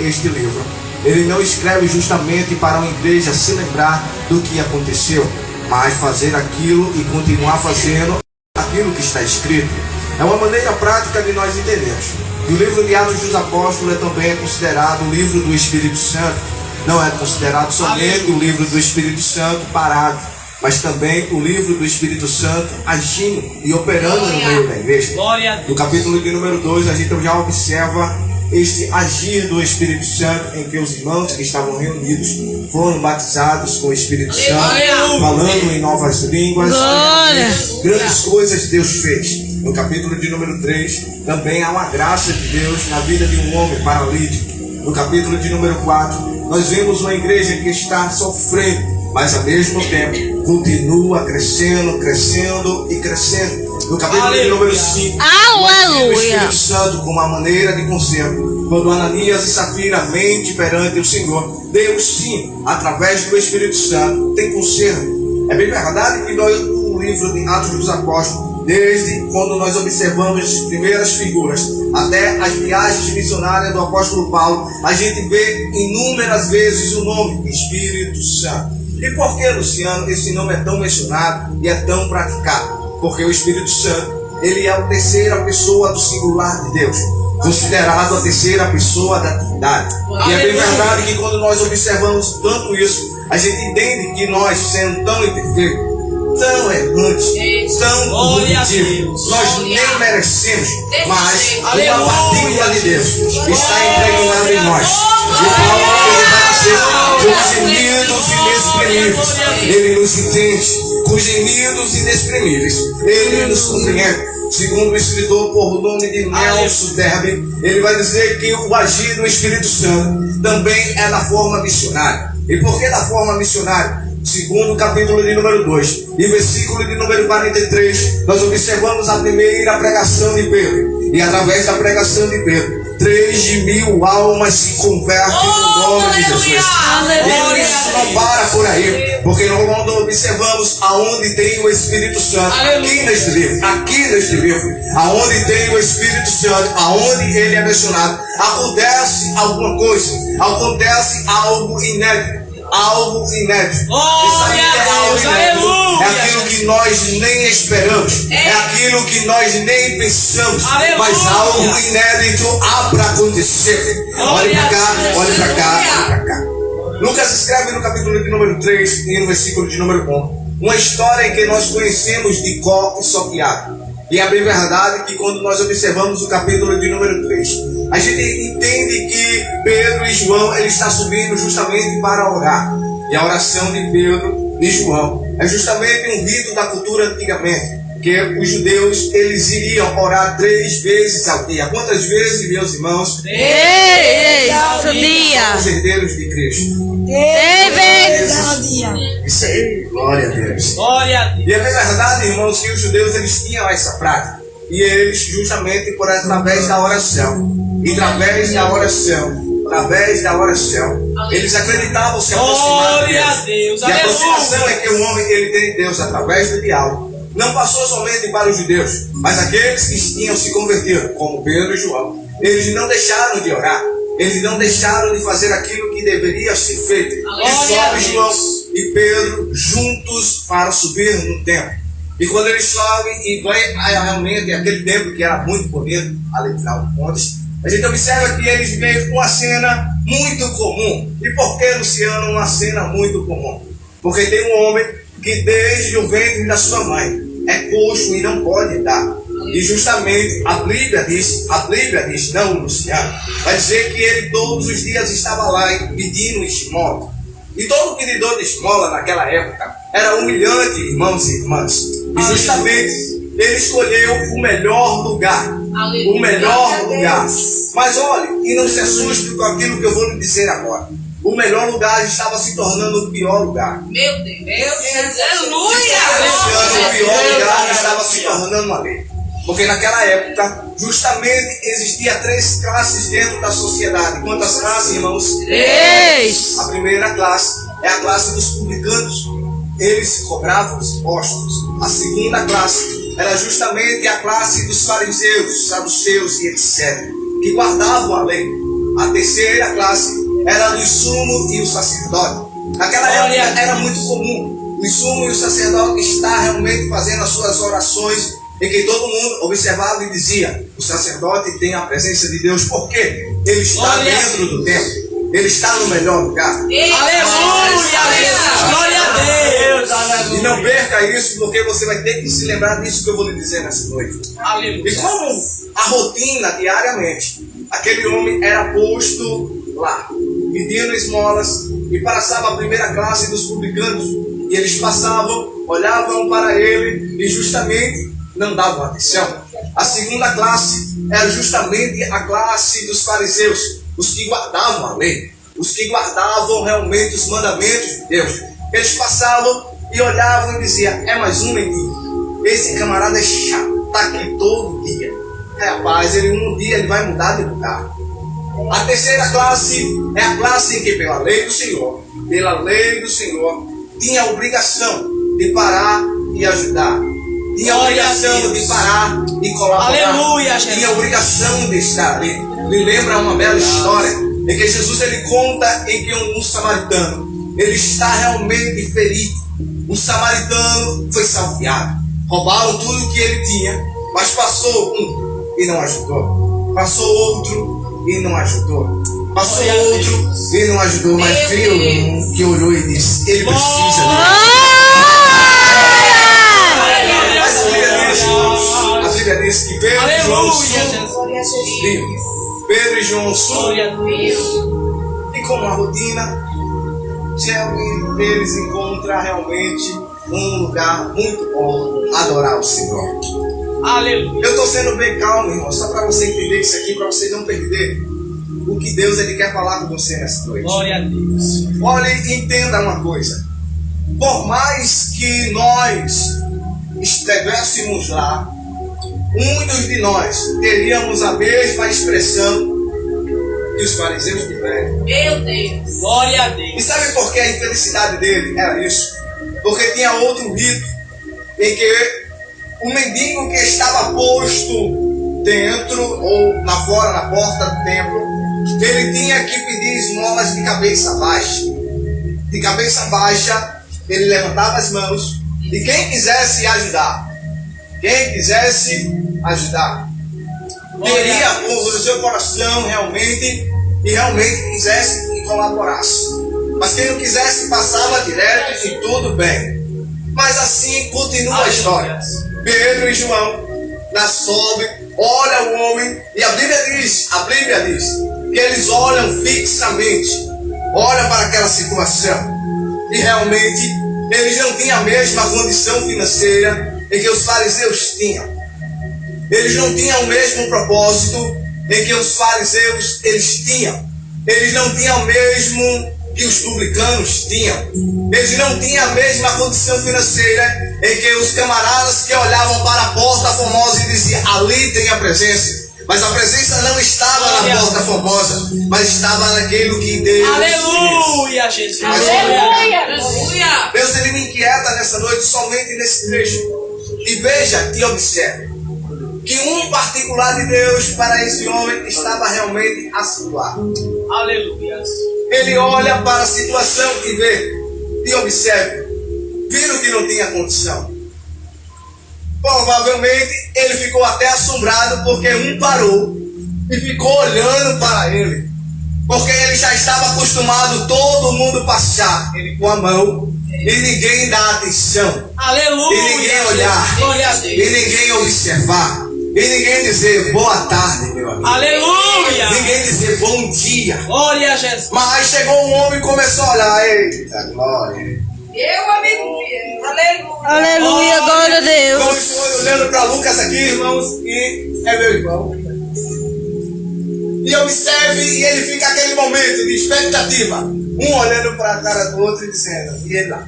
este livro, ele não escreve justamente para uma igreja se lembrar do que aconteceu, mas fazer aquilo e continuar fazendo aquilo que está escrito. É uma maneira prática de nós entendermos. E o livro de Atos dos Apóstolos também é considerado o livro do Espírito Santo. Não é considerado somente o livro do Espírito Santo parado, mas também o livro do Espírito Santo agindo e operando no meio da igreja. No capítulo de número 2, a gente já observa este agir do Espírito Santo, em que os irmãos que estavam reunidos foram batizados com o Espírito Santo, falando em novas línguas. Grandes coisas Deus fez. No capítulo de número 3, também há uma graça de Deus na vida de um homem paralítico. No capítulo de número 4, nós vemos uma igreja que está sofrendo, mas ao mesmo tempo continua crescendo, crescendo e crescendo. No capítulo de número 5, o Espírito Santo com uma maneira de conserto. Quando Ananias e Safira mente perante o Senhor, Deus sim, através do Espírito Santo, tem conserto. É bem verdade que nós, no livro de Atos dos Apóstolos, desde quando nós observamos as primeiras figuras até as viagens missionárias do apóstolo Paulo, a gente vê inúmeras vezes o nome Espírito Santo. E por que, Luciano, esse nome é tão mencionado e é tão praticado? Porque o Espírito Santo, ele é a terceira pessoa do singular de Deus, considerado a terceira pessoa da Trindade. E é bem verdade que quando nós observamos tanto isso, a gente entende que nós, sendo tão imperfeitos, tão errantes, tão corruptíveis, nós nem merecemos, mas uma partícula de Deus está impregnada em nós. Então ele vai dizer, com gemidos inexprimíveis, ele nos entende, com gemidos inexprimíveis, ele nos compreende. Segundo o escritor por nome de Nelson Derby, ele vai dizer que o agir do Espírito Santo também é da forma missionária. E por que da forma missionária? Segundo o capítulo de número 2 e versículo de número 43, nós observamos a primeira pregação de Pedro. E através da pregação de Pedro, 3.000 almas se convertem no nome de Jesus. E isso não para por aí, porque nós observamos aonde tem o Espírito Santo, aqui neste livro, aonde tem o Espírito Santo, aonde ele é mencionado, acontece alguma coisa, acontece algo inédito. Algo inédito. É aquilo que nós nem esperamos, é aquilo que nós nem pensamos, mas algo inédito há para acontecer. Olhe para cá, olhe para cá, olhe para cá. Lucas escreve no capítulo de número 3 e no versículo de número 1 uma história em que nós conhecemos de cor e salteado. E é bem verdade que quando nós observamos o capítulo de número 3, a gente entende que Pedro e João, ele está subindo justamente para orar. E a oração de Pedro e João é justamente um rito da cultura antigamente, que os judeus, eles iriam orar 3 vezes ao dia. Quantas vezes, meus irmãos? 3 ao dia. Os herdeiros de Cristo. 3 vezes ao dia. Isso aí, glória a Deus. Glória a Deus. E é verdade, irmãos, que os judeus, eles tinham essa prática. E eles, justamente por através da oração, e através da oração, eles acreditavam se aproximar de Deus. E a aproximação é que o homem, ele tem de Deus através do diálogo. Não passou somente para os judeus, mas aqueles que tinham se convertido, como Pedro e João. Eles não deixaram de orar, eles não deixaram de fazer aquilo que deveria ser feito. E sobe João e Pedro juntos para subir no templo. E quando eles sobem e vai realmente aquele templo que era muito bonito, ali no final de contas, a gente observa que eles veem uma cena muito comum. E por que, Luciano, uma cena muito comum? Porque tem um homem que desde o ventre da sua mãe é coxo e não pode dar. E justamente a Bíblia diz, não, Luciano, vai dizer que ele todos os dias estava lá pedindo esmola. E todo pedidor de esmola naquela época era humilhante, irmãos e irmãs. E justamente ele escolheu o melhor lugar. O melhor lugar. Mas olhe, e não se assuste com aquilo que eu vou lhe dizer agora. O melhor lugar estava se tornando o pior lugar. Meu Deus, aleluia! O pior lugar estava se tornando ali. Porque naquela época, justamente, existia 3 classes dentro da sociedade. Quantas classes, irmãos? 3. A primeira classe é a classe dos publicanos. Eles cobravam os impostos. A segunda classe era justamente a classe dos fariseus, saduceus e etc., que guardavam a lei. A terceira classe era do sumo e o sacerdote. Naquela época era muito comum o sumo e o sacerdote estar realmente fazendo as suas orações, em que todo mundo observava e dizia: o sacerdote tem a presença de Deus, porque ele está dentro do templo. Ele está no melhor lugar. Aleluia! Glória a Deus! E não perca isso, porque você vai ter que se lembrar disso que eu vou lhe dizer nessa noite. Aleluia! E como a rotina, diariamente, aquele homem era posto lá, pedindo esmolas, e passava a primeira classe dos publicanos, e eles passavam, olhavam para ele, e justamente não davam atenção. A segunda classe era justamente a classe dos fariseus, os que guardavam a lei, os que guardavam realmente os mandamentos de Deus. Eles passavam e olhavam e diziam: é mais um menino, esse camarada é chato, está aqui todo dia. Rapaz, um dia ele vai mudar de lugar. A terceira classe é a classe em que pela lei do Senhor, tinha a obrigação de parar e ajudar. Tinha a obrigação de parar e colaborar. Aleluia, Jesus. Tinha a obrigação de estar ali. Me lembra uma bela história em que Jesus ele conta em que um samaritano ele está realmente ferido. Um samaritano foi salteado. Roubaram tudo o que ele tinha, mas passou um e não ajudou. Passou outro e não ajudou. Passou outro e não ajudou. Mas veio um que olhou e disse: ele precisa de a Bíblia diz que Pedro e João e como a rotina, eles encontram realmente um lugar muito bom adorar o Senhor. Aleluia! Eu estou sendo bem calmo, irmão, só para você entender isso aqui, para você não perder o que Deus ele quer falar com você nessa noite. Glória a Deus! Olha e entenda uma coisa: por mais que nós estivéssemos lá, muitos de nós teríamos a mesma expressão que os fariseus tiveram. Meu Deus! Glória a Deus! E sabe por que a infelicidade dele era isso? Porque tinha outro rito em que o mendigo que estava posto dentro ou fora, na porta do templo, ele tinha que pedir esmolas de cabeça baixa. De cabeça baixa, ele levantava as mãos e quem quisesse ajudar, teria o seu coração realmente quisesse que colaborasse. Mas quem não quisesse passava direto e tudo bem. Mas assim continua a história. Pedro e João sobe, olha o homem e a Bíblia diz que eles olham fixamente, olham para aquela situação e realmente eles não tinham a mesma condição financeira em que os fariseus tinham. Eles não tinham o mesmo propósito em que os fariseus eles tinham. Eles não tinham o mesmo que os publicanos tinham. Eles não tinham a mesma condição financeira em que os camaradas que olhavam para a porta formosa e diziam: ali tem a presença. Mas a presença não estava na porta formosa, mas estava naquilo que Deus Aleluia, Jesus! Aleluia! Deus ele me inquieta nessa noite somente nesse trecho. E veja e observe que um particular de Deus para esse homem estava realmente a situar. Aleluia! Ele olha para a situação e vê e observe. Viram que não tinha condição. Provavelmente ele ficou até assombrado porque um parou e ficou olhando para ele. Porque ele já estava acostumado todo mundo passar ele com a mão e ninguém dá atenção. Aleluia! E ninguém olhar. Glória a Deus! E ninguém observar. E ninguém dizer boa tarde, meu amigo. Aleluia! Ninguém dizer bom dia. Glória a Jesus! Mas aí chegou um homem e começou a olhar. Eita, glória. Eu, aleluia! Aleluia! Aleluia, glória a Deus. Então estou olhando para Lucas aqui, irmãos, e é meu irmão. E observe, e ele fica aquele momento de expectativa. Um olhando para a cara do outro e dizendo: e ele lá?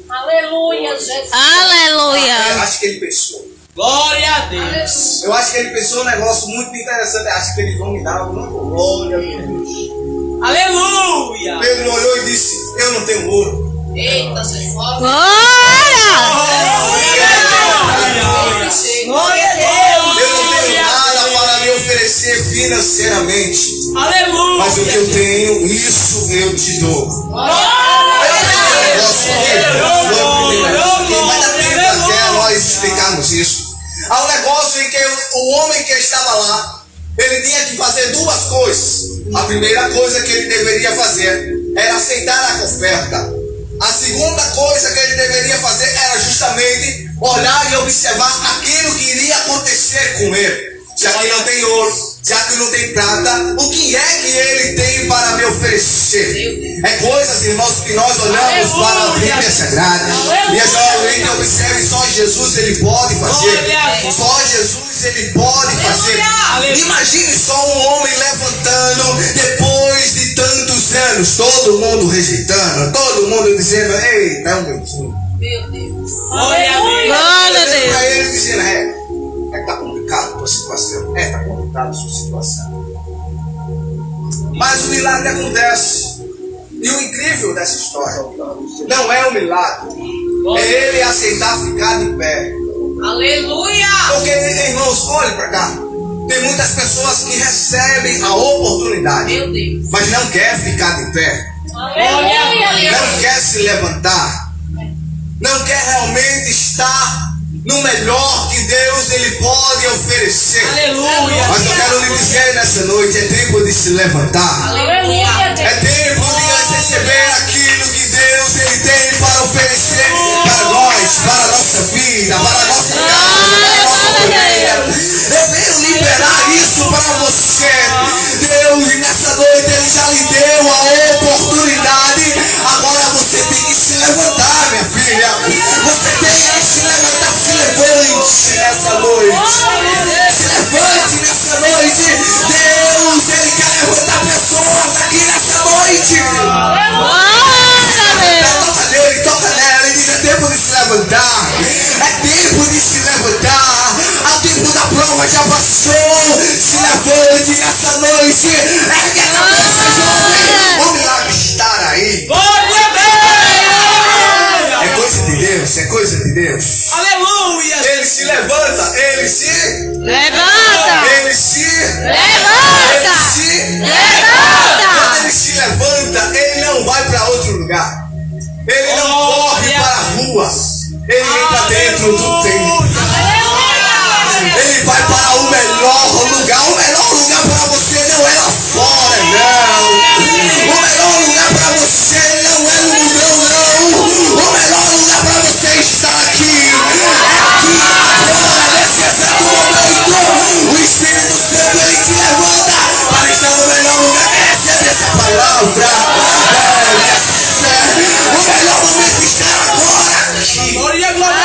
Aleluia, Jesus. Eu Aleluia. acho que ele pensou. Glória a Deus! Eu acho que ele pensou um negócio muito interessante. Eu acho que eles vão me dar alguma glória a Deus. Aleluia! Pedro olhou e disse: eu não tenho ouro. Eita, você fala! Glória. Glória a Deus! Eu não tenho nada para lhe oferecer financeiramente, Aleluia. mas o que eu tenho, isso eu te dou. Vai dar tempo até nós explicarmos isso. Há um negócio em que o homem que estava lá, ele tinha que fazer duas coisas. A primeira coisa que ele deveria fazer era aceitar a oferta. A segunda coisa que ele deveria fazer era justamente olhar e observar aquilo que iria acontecer com ele. Já que não tem ouro, já que não tem prata, o que é que ele tem para me oferecer? É coisas, irmãos, que nós olhamos para a Bíblia Sagrada. E a gente observe, só Jesus ele pode fazer. Só Jesus ele pode fazer. Imagine só um homem levantando depois de tantos anos, todo mundo rejeitando, todo mundo dizendo, ei, é um minutinho. Meu Deus. Glória a Deus. Glória a Deus. Para ele dizendo, é que tá complicado a tua situação. Tá complicado a sua situação. Mas o milagre acontece. E o incrível dessa história não é o milagre, é ele aceitar ficar de pé. Aleluia. Porque, irmãos, olhe para cá. Tem muitas pessoas que recebem a oportunidade, Meu Deus. mas não quer ficar de pé, Aleluia. não quer se levantar, não quer realmente estar no melhor que Deus ele pode oferecer. Aleluia. Mas eu quero lhe dizer nessa noite, é tempo de se levantar. Aleluia. É tempo de receber aquilo que Deus ele tem para oferecer para nós, para a nossa vida, para a nossa casa, para a nossa família. Eu venho liberar isso para você. Deus, nessa noite, Ele já lhe deu a oportunidade. Agora você tem que se levantar, minha filha. Você tem que se levantar. Se levante nessa noite. Se levante nessa noite. Deus, Ele quer levantar pessoas aqui nessa noite. Toca nele, toca nela. Ele diz: é tempo de se levantar. É tempo de se levantar. O tempo da prova já passou. Se levante nessa noite. Ergue a cabeça, jovem. O milagre está aí. Glória a É Deus. coisa de Deus, é coisa de Deus. Aleluia. Ele se levanta, ele se Levanta. Ele se Levanta. Ele se Levanta. Quando ele se levanta, ele não vai para outro lugar. Ele não corre para a rua. Ele entra dentro do templo. Ele vai para o melhor lugar. O melhor lugar para você não é lá fora, não. O melhor lugar para você não é no mundão, não. O melhor lugar para você estar aqui. É aqui, agora, nesse exato momento. O Espírito Santo, ele te levanta para estar no melhor lugar. Quer receber essa palavra? O melhor momento está agora aqui. Glória, glória.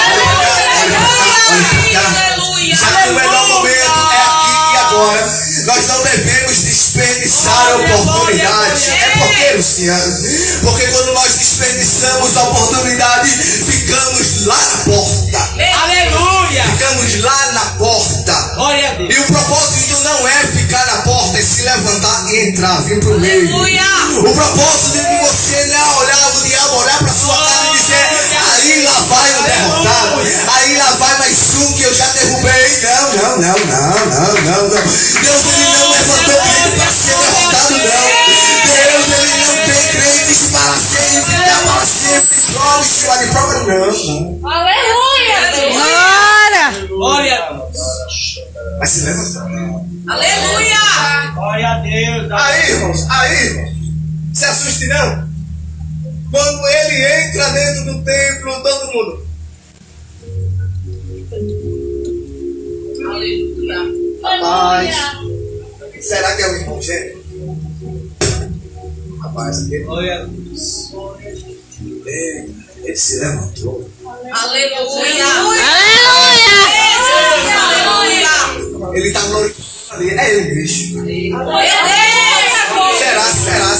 Já que o melhor momento é aqui e agora, nós não devemos desperdiçar a oportunidade. É porque, Luciano, porque quando nós desperdiçamos a oportunidade, ficamos lá na porta. Aleluia. Ficamos lá na porta. Glória a Deus. E o propósito não é ficar na porta, é se levantar e entrar, vir pro meio. O propósito de você não olhar o diabo, olhar para sua cara e dizer: aí lá vai o derrotado, aí lá vai mais um que eu já derrubei. Não. Deus ele não levantou crente para ser derrotado, não. Deus ele não tem crentes para serem ficar para sempre jovens em cima de prova, não. Aleluia. Glória. Glória a Deus. Vai se levantar. Aleluia. Glória a Deus. Aí, irmãos, se assuste não. Quando ele entra dentro do templo, todo mundo. Aleluia. Rapaz, será que é o irmão gêmeo? Rapaz, Glória a Deus. ele se levantou. Aleluia. Aleluia. Ele está glorificando ali. É ele mesmo. Aleluia.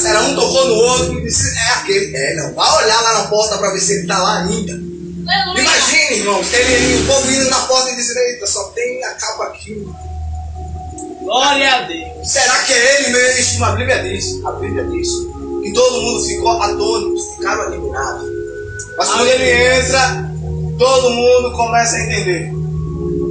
Será? Um tocou no outro e disse: é aquele. Não. Vai olhar lá na porta para ver se ele está lá ainda. Imagine, irmãos, o povo indo na porta e dizendo: eita, só tem a capa aqui. Glória a Deus. Será que é ele mesmo? A Bíblia diz que todo mundo ficou atônito, ficaram admirados. Mas quando ele entra, todo mundo começa a entender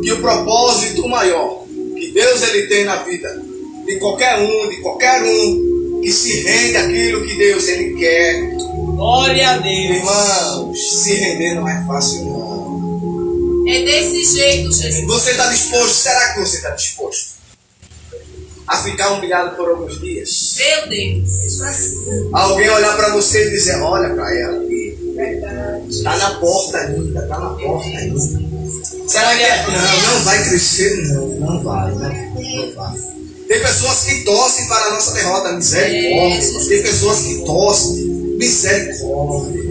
que o propósito maior que Deus ele tem na vida de qualquer um que se rende àquilo que Deus ele quer. Glória a Deus. Irmãos, se render não é fácil não. É desse jeito, Jesus. Você está disposto? Será que você está disposto a ficar humilhado por alguns dias? Meu Deus. Alguém olhar para você e dizer, olha para ela aqui. Está na porta ainda, está na porta ainda. Será que é? Não vai crescer, não vai. Tem pessoas que torcem para a nossa derrota, misericórdia. Tem pessoas que torcem, misericórdia.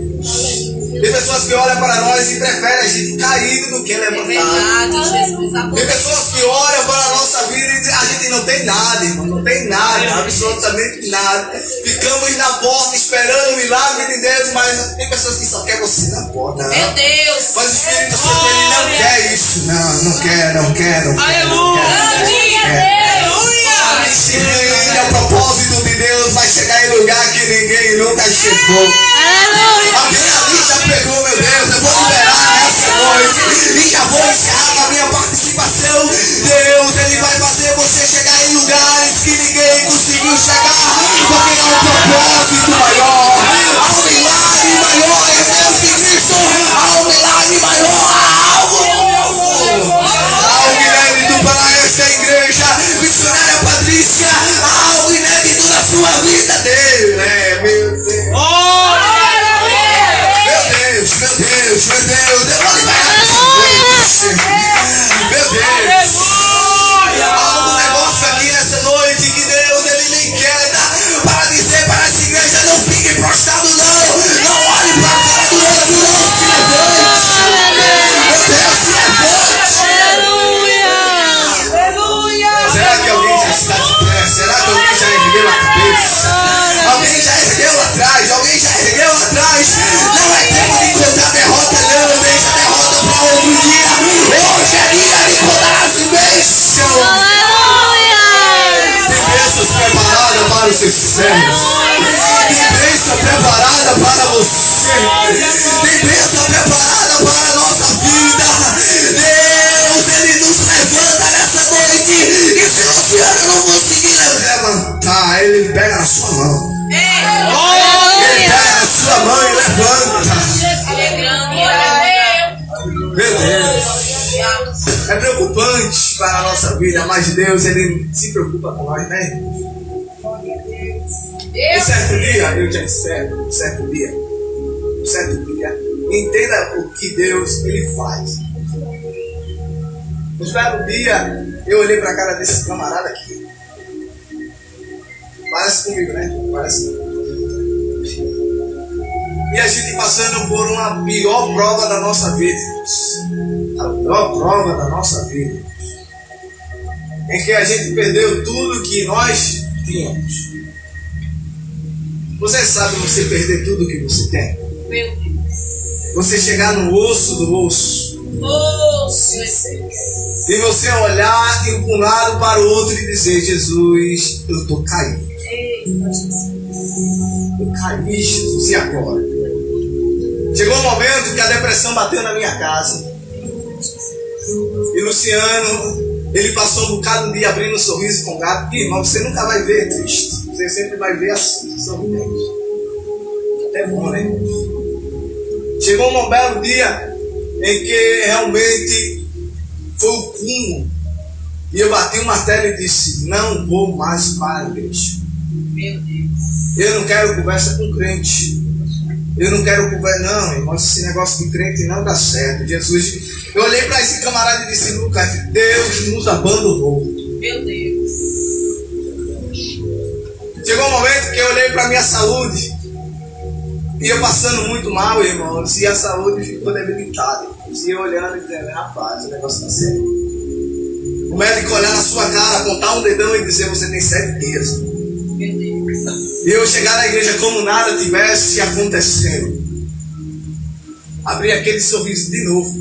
Tem pessoas que olham para nós e preferem a gente caído do que É levantado. verdade, Jesus. Tem pessoas que olham para a nossa vida e dizem, a gente não tem nada, irmão, não tem nada, absolutamente nada. Ficamos na porta esperando o milagre de Deus, mas tem pessoas que só querem você na porta. Meu Deus. Mas o Espírito Santo ele não quer isso, não quer. Se rende ao propósito de Deus, vai chegar em lugar que ninguém nunca chegou. Alguém ali já pegou, meu Deus, eu vou liberar nessa noite e já vou encerrar com a minha participação. Deus, ele vai fazer você chegar em lugares que ninguém conseguiu chegar, porque há um propósito maior, há um milagre maior em Deus de Cristo, há um milagre maior, há algo novo, há algo inédito para esta igreja, missionária Patrícia, há algo inédito na sua vida, Deus, meu Deus. Meu Deus, eu vou liberar essa noite. Meu Deus. Há algum negócio aqui nessa noite que Deus ele me inquieta para dizer para essa igreja, não fique prostrado não. Não olhe para a cara do outro, não se levante. Meu Deus, se levante. Será que alguém já está de pé? Será que alguém já ergueu a cabeça? Alguém já ergueu lá atrás? Alguém já ergueu lá atrás? Não é tempo de contar derrota, não. Deixa a derrota para outro dia. Hoje é dia de contar as bênçãos. Tem bênçãos preparadas para os seus servos. Tem bênção preparada para você. Tem bênção preparada para a nossa vida. Deus, ele nos levanta nessa noite. E se o Luciano não conseguir levantar, ele pega na sua mão. Ele pega na sua mão e levanta. Meu Deus. É preocupante para a nossa vida, mas Deus, ele se preocupa com nós, né? Um certo dia, eu já encerro, um certo dia, entenda o que Deus, ele faz. Um certo dia, eu olhei para a cara desse camarada aqui. Parece comigo, né? Parece comigo. E a gente passando por uma pior prova da nossa vida. A pior prova da nossa vida. Em que a gente perdeu tudo que nós tínhamos. Você sabe você perder tudo que você tem? Meu Deus. Você chegar no osso do osso. E você olhar de um lado para o outro e dizer, Jesus, eu estou caído. Eu caí, Jesus, e agora? Chegou um momento que a depressão bateu na minha casa. E Luciano, ele passou um bocado de dia abrindo um sorriso com o gato. Irmão, você nunca vai ver triste. Você sempre vai ver assim, sorridente. Até bom, né? Chegou um belo dia em que realmente foi o cúmulo. E eu bati o martelo e disse, não vou mais para a igreja. Meu Deus. Eu não quero conversa com crente. Eu não quero conversa, não, irmão. Esse negócio de crente não dá certo. Jesus, eu olhei para esse camarada e disse, Lucas, Deus nos abandonou. Meu Deus. Chegou um momento que eu olhei para a minha saúde. E eu passando muito mal, irmãos. E a saúde ficou debilitada. E eu olhando e dizendo, rapaz, o negócio está sério. O médico olhar na sua cara, apontar um dedão e dizer, você tem 7 dias. Meu Deus. E eu chegar na igreja como nada tivesse acontecendo. Abrir aquele sorriso de novo.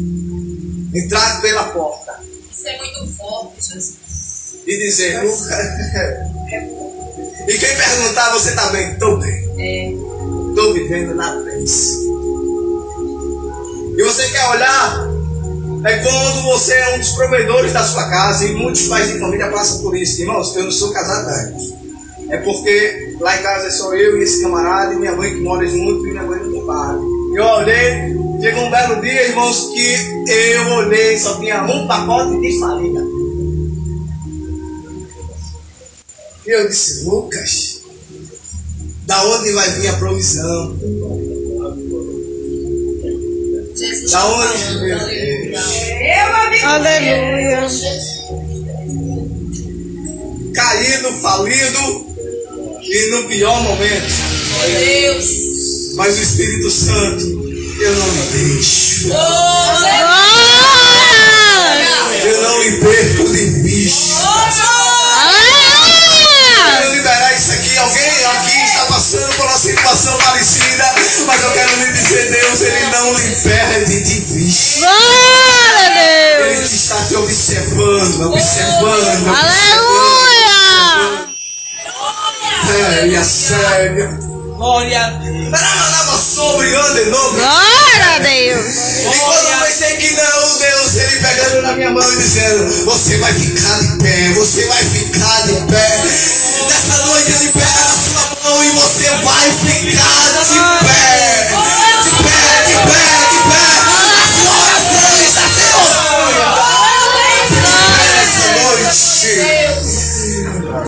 Entrar pela porta. Isso é muito forte, Jesus. E dizer, e quem perguntar, você está bem? Estou bem. Estou vivendo na bênção. E você quer olhar É quando você é um dos provedores da sua casa, e muitos pais de família passam por isso. Irmãos, eu não sou casado ainda. É porque lá em casa é só eu e esse camarada e minha mãe que mora junto, e minha mãe não tem pai. Eu olhei, chegou um belo dia, irmãos, que eu olhei, só tinha um pacote de farinha. E eu disse, Lucas, da onde vai vir a provisão? Jesus Da está onde, falando, meu aleluia. Aleluia. Caído, falido e no pior momento. Meu Deus. Mas o Espírito Santo, eu não me deixo. Oh, aleluia. Eu não me perco de vista. Quero liberar isso aqui. Alguém aqui está passando por uma situação parecida, mas eu quero lhe dizer, Deus, Ele não lhe perde de vista. Glória a Deus. Ele está te observando, observando. Aleluia. Sério, sério. Glória a Deus. Estava sobre de novo. Glória a Deus. E quando eu pensei que não, Deus, Ele pegando na minha mão e dizendo, você vai ficar de pé, você vai ficar de pé. Nessa noite